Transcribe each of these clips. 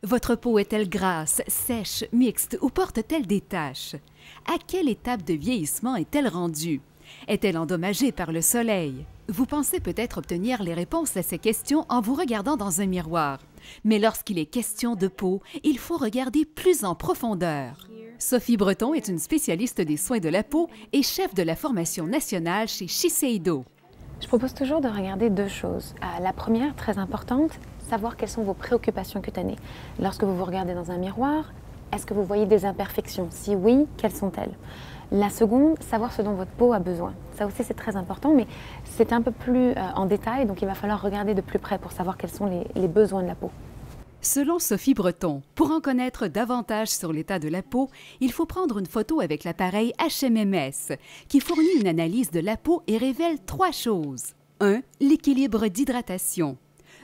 Votre peau est-elle grasse, sèche, mixte ou porte-t-elle des taches? À quelle étape de vieillissement est-elle rendue? Est-elle endommagée par le soleil? Vous pensez peut-être obtenir les réponses à ces questions en vous regardant dans un miroir. Mais lorsqu'il est question de peau, il faut regarder plus en profondeur. Sophie Breton est une spécialiste des soins de la peau et chef de la formation nationale chez Shiseido. Je propose toujours de regarder deux choses. La première, très importante, savoir quelles sont vos préoccupations cutanées. Lorsque vous vous regardez dans un miroir, est-ce que vous voyez des imperfections? Si oui, quelles sont-elles? La seconde, savoir ce dont votre peau a besoin. Ça aussi, c'est très important, mais c'est un peu plus en détail, donc il va falloir regarder de plus près pour savoir quels sont les besoins de la peau. Selon Sophie Breton, pour en connaître davantage sur l'état de la peau, il faut prendre une photo avec l'appareil HMMS, qui fournit une analyse de la peau et révèle 3 choses. 1. L'équilibre d'hydratation.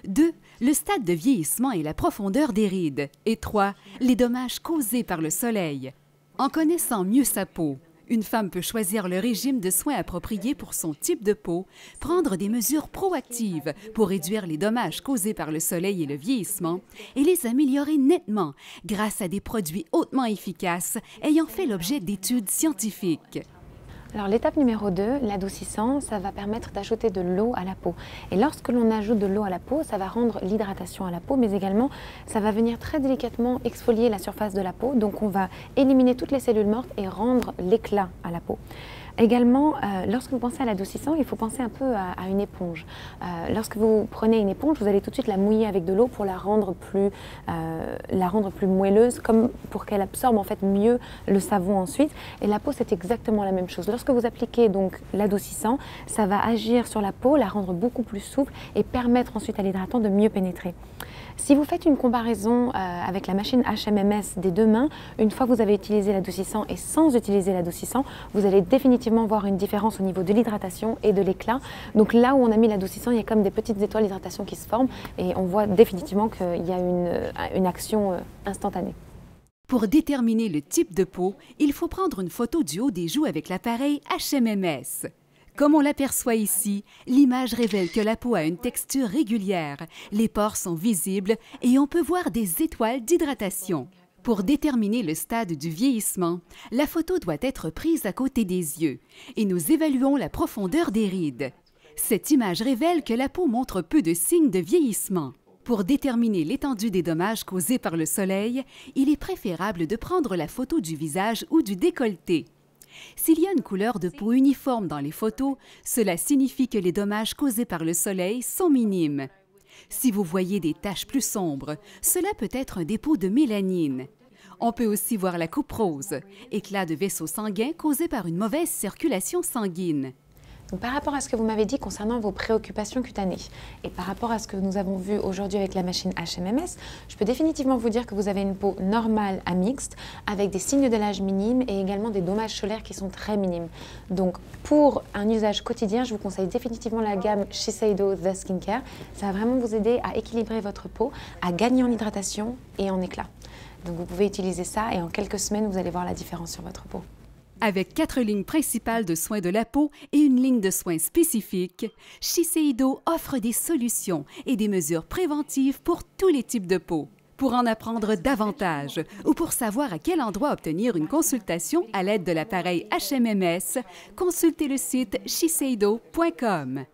2. Le stade de vieillissement et la profondeur des rides. Et 3. Les dommages causés par le soleil. En connaissant mieux sa peau, une femme peut choisir le régime de soins approprié pour son type de peau, prendre des mesures proactives pour réduire les dommages causés par le soleil et le vieillissement et les améliorer nettement grâce à des produits hautement efficaces ayant fait l'objet d'études scientifiques. Alors l'étape numéro 2, l'adoucissant, ça va permettre d'ajouter de l'eau à la peau. Et lorsque l'on ajoute de l'eau à la peau, ça va rendre l'hydratation à la peau, mais également ça va venir très délicatement exfolier la surface de la peau. Donc on va éliminer toutes les cellules mortes et rendre l'éclat à la peau. Également, lorsque vous pensez à l'adoucissant, il faut penser un peu à une éponge. Lorsque vous prenez une éponge, vous allez tout de suite la mouiller avec de l'eau pour la rendre plus moelleuse, comme pour qu'elle absorbe en fait mieux le savon ensuite. Et la peau, c'est exactement la même chose. Lorsque vous appliquez donc l'adoucissant, ça va agir sur la peau, la rendre beaucoup plus souple et permettre ensuite à l'hydratant de mieux pénétrer. Si vous faites une comparaison avec la machine HMMS des deux mains, une fois que vous avez utilisé l'adoucissant et sans utiliser l'adoucissant, vous allez définitivement voir une différence au niveau de l'hydratation et de l'éclat. Donc là où on a mis l'adoucissant, il y a comme des petites étoiles d'hydratation qui se forment et on voit définitivement qu'il y a une action instantanée. Pour déterminer le type de peau, il faut prendre une photo du haut des joues avec l'appareil HMMS. Comme on l'aperçoit ici, l'image révèle que la peau a une texture régulière, les pores sont visibles et on peut voir des étoiles d'hydratation. Pour déterminer le stade du vieillissement, la photo doit être prise à côté des yeux et nous évaluons la profondeur des rides. Cette image révèle que la peau montre peu de signes de vieillissement. Pour déterminer l'étendue des dommages causés par le soleil, il est préférable de prendre la photo du visage ou du décolleté. S'il y a une couleur de peau uniforme dans les photos, cela signifie que les dommages causés par le soleil sont minimes. Si vous voyez des taches plus sombres, cela peut être un dépôt de mélanine. On peut aussi voir la coupe rose, éclat de vaisseau sanguin causé par une mauvaise circulation sanguine. Donc, par rapport à ce que vous m'avez dit concernant vos préoccupations cutanées et par rapport à ce que nous avons vu aujourd'hui avec la machine HMMS, je peux définitivement vous dire que vous avez une peau normale à mixte avec des signes de l'âge minimes et également des dommages solaires qui sont très minimes. Donc pour un usage quotidien, je vous conseille définitivement la gamme Shiseido The Skincare. Ça va vraiment vous aider à équilibrer votre peau, à gagner en hydratation et en éclat. Donc vous pouvez utiliser ça et en quelques semaines, vous allez voir la différence sur votre peau. Avec 4 lignes principales de soins de la peau et une ligne de soins spécifique, Shiseido offre des solutions et des mesures préventives pour tous les types de peau. Pour en apprendre davantage ou pour savoir à quel endroit obtenir une consultation à l'aide de l'appareil HMMS, consultez le site shiseido.com.